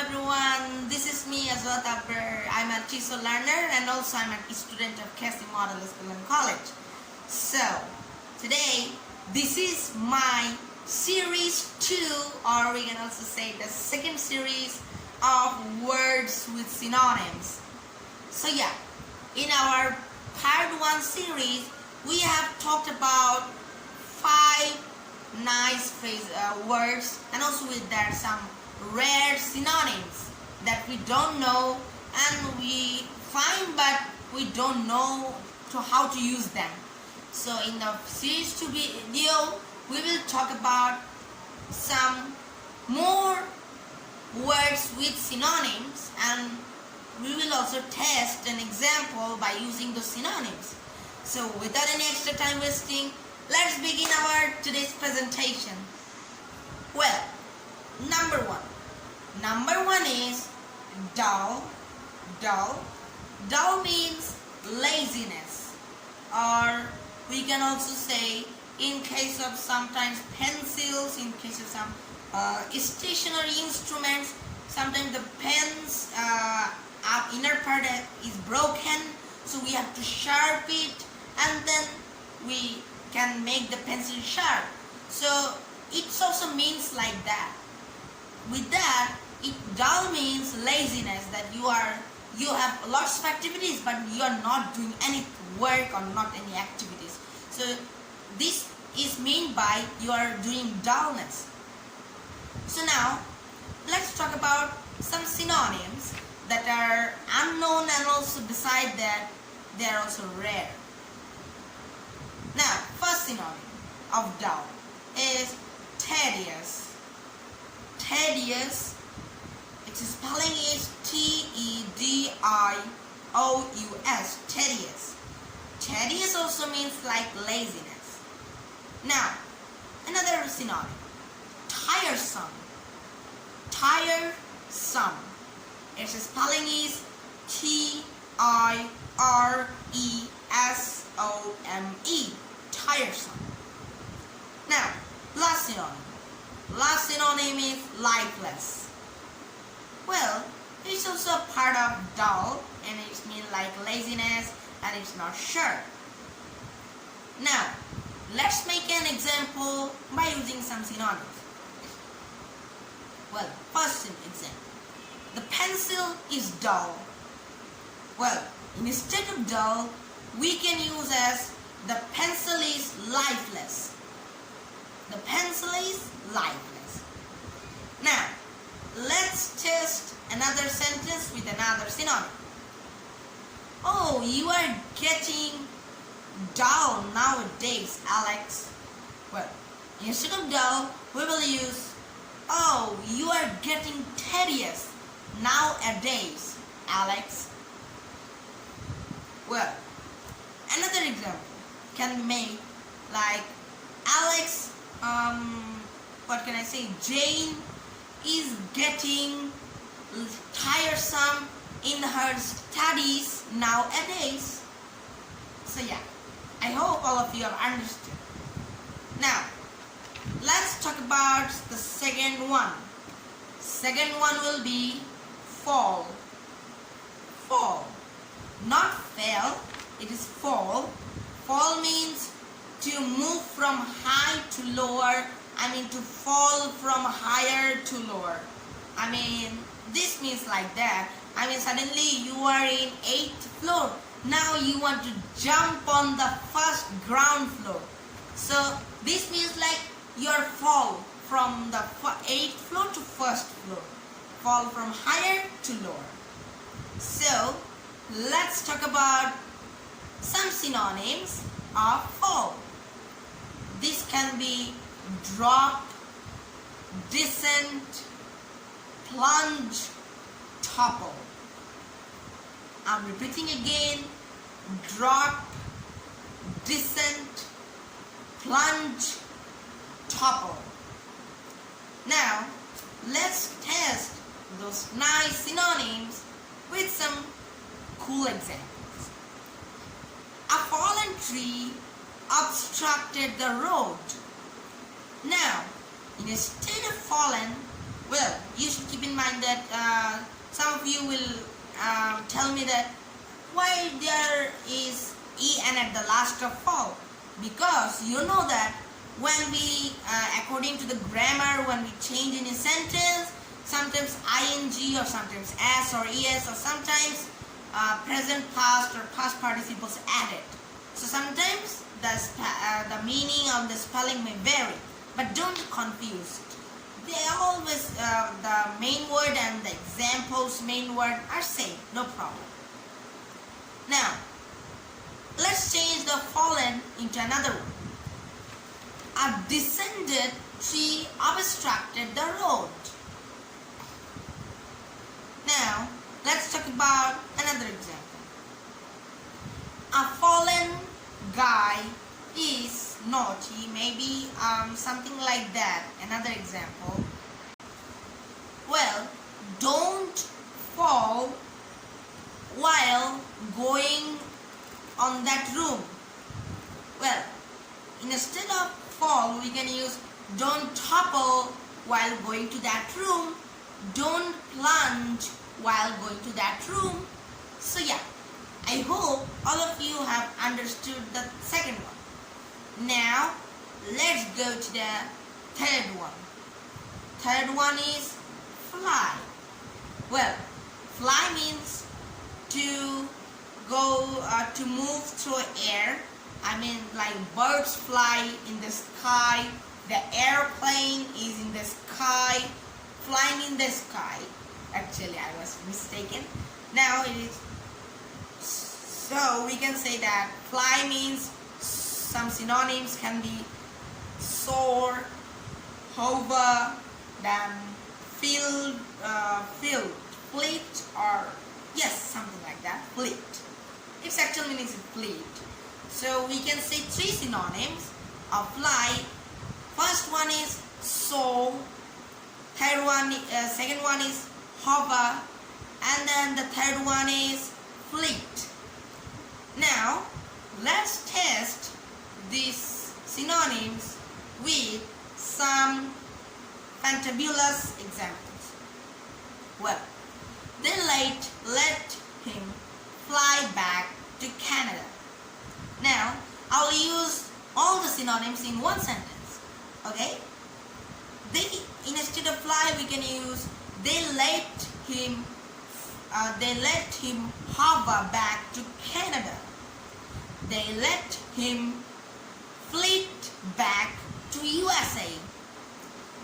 everyone, this is me Azwat Abrar. I'm a TESOL learner and also I'm a student of KC Model School and College. So, today, this is my Series 2, or we can also say the second series of words with synonyms. So yeah, in our part 1 series, we have talked about 5 nice words, and also there are some rare synonyms that we don't know and we find but we don't know how to use them. So in the series 2 video, we will talk about some more words with synonyms, and we will also test an example by using those synonyms. So without any extra time wasting, let's begin our today's presentation. Well, number one is dull. Dull means laziness, or we can also say, in case of sometimes pencils, in case of some stationary instruments, sometimes the pen's inner part is broken, so we have to sharp it and then we can make the pencil sharp. So it also means like that. With that, dull means laziness, that you have lots of activities but you are not doing any work or not any activities. So this is meant by you are doing dullness. So now let's talk about some synonyms that are unknown, and also beside that they are also rare. Now, first synonym of dull is tedious. Tedious, its spelling is Tedious. Tedious. Tedious also means like laziness. Now, another synonym, tiresome. Tiresome, its spelling is Tiresome. Tiresome. Now, last synonym. Last synonym is lifeless. Well, it's also a part of dull, and it means like laziness, and it's not sharp. Now, let's make an example by using some synonyms. Well, first example, the pencil is dull. Well, instead of dull, we can use as the pencil is lifeless. The pencil is lifeless. Now, let's test another sentence with another synonym. Oh, you are getting dull nowadays, Alex. Well, instead of dull, we will use, oh, you are getting tedious nowadays, Alex. Well, another example can be made like, Alex, what can I say? Jane is getting tiresome in her studies nowadays. So yeah, I hope all of you have understood. Now, let's talk about the second one. Second one will be fall. Fall. Not fail, it is fall. Fall means to move from high to lower. To fall from higher to lower. This means like that. Suddenly you are in 8th floor. Now you want to jump on the first ground floor. So this means like your fall from the 8th floor to 1st floor. Fall from higher to lower. So let's talk about some synonyms of fall. This can be drop, descent, plunge, topple. I'm repeating again: drop, descent, plunge, topple. Now, let's test those nice synonyms with some cool examples. A fallen tree obstructed the road. Now, instead of fallen, well, you should keep in mind find that some of you will tell me that why there is en at the last of fall. Because you know that when we, according to the grammar, when we change in a sentence, sometimes ing or sometimes s or es or sometimes present past or past participles added. So sometimes the meaning of the spelling may vary, but don't confuse it. They always, the main word and the examples main word are same, no problem. Now, let's change the fallen into another one. A descended tree obstructed the road. Now, let's talk about another example. A fallen guy is naughty, maybe something like that. Another example. Well, don't fall while going on that room. Well, instead of fall, we can use don't topple while going to that room. Don't plunge while going to that room. So yeah, I hope all of you have understood the second one. Now, let's go to the third one. Third one is fly. Well, fly means to go, to move through air. I mean, like birds fly in the sky, the airplane is in the sky, flying in the sky. Actually, I was mistaken. Now it is, so we can say that fly means, some synonyms can be soar, hover, then fleet, or yes, something like that, fleet. Its actual meaning is fleet. So we can say three synonyms of fly. First one is soar, second one is hover, and then the third one is fleet. Now let's test these synonyms with some fantabulous examples. Well, they let him fly back to Canada. Now, I'll use all the synonyms in one sentence. Okay? Instead of fly, we can use they let him hover back to Canada. They let him fleet back to USA.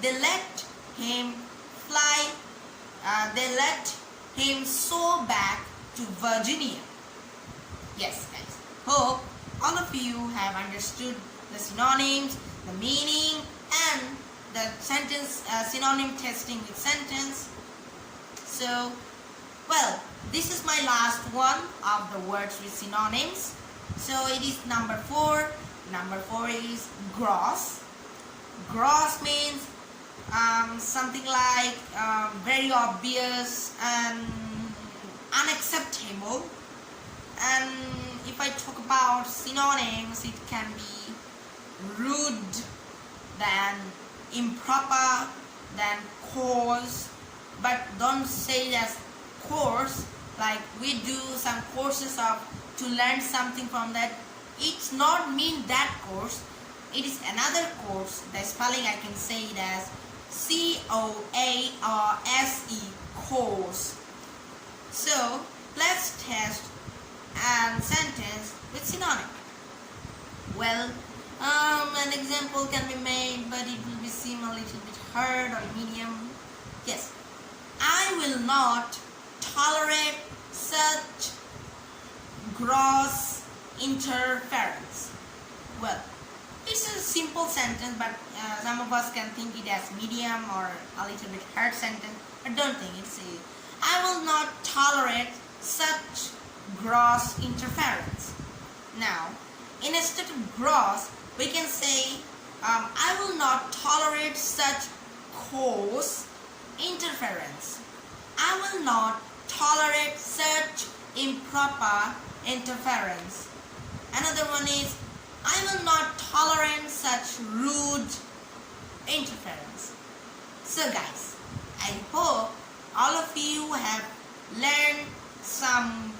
They let him fly. They let him soar back to Virginia. Yes, guys. Hope all of you have understood the synonyms, the meaning, and the sentence synonym testing with sentence. So, well, this is my last one of the words with synonyms. So it is number 4. Number 4 is gross. Gross means something like very obvious and unacceptable. And if I talk about synonyms, it can be rude, then improper, then coarse. But don't say it as course, like we do some courses to learn something from that. It's not mean that course, it is another course. The spelling I can say it as C-O-A-R-S-E, course. So let's test and sentence with synonym. Well, an example can be made, but it will be seem a little bit hard or medium. Yes, I will not tolerate such gross interference. Well, it's a simple sentence, but some of us can think it as medium or a little bit hard sentence, but don't think it's a, I will not tolerate such gross interference. Now, instead of gross, we can say I will not tolerate such coarse interference. I will not tolerate such improper interference. Another one is I will not tolerate such rude interference. So guys, I hope all you have learned some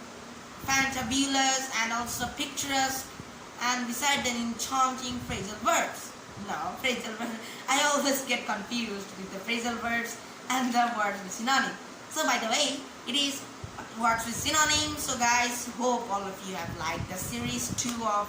fantabulous and also picturesque and besides an enchanting phrasal verbs. No, phrasal verbs. I always get confused with the phrasal verbs and the words with synonyms. So by the way, it is words with synonyms. So guys, hope all of you have liked the series 2 of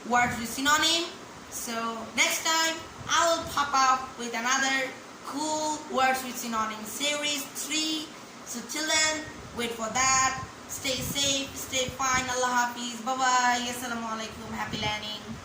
words with synonym. So next time I will pop up with another cool words with synonym series 3. So till then, wait for that. Stay safe, stay fine. Allah Hafiz. Bye bye. Assalamualaikum. Happy learning.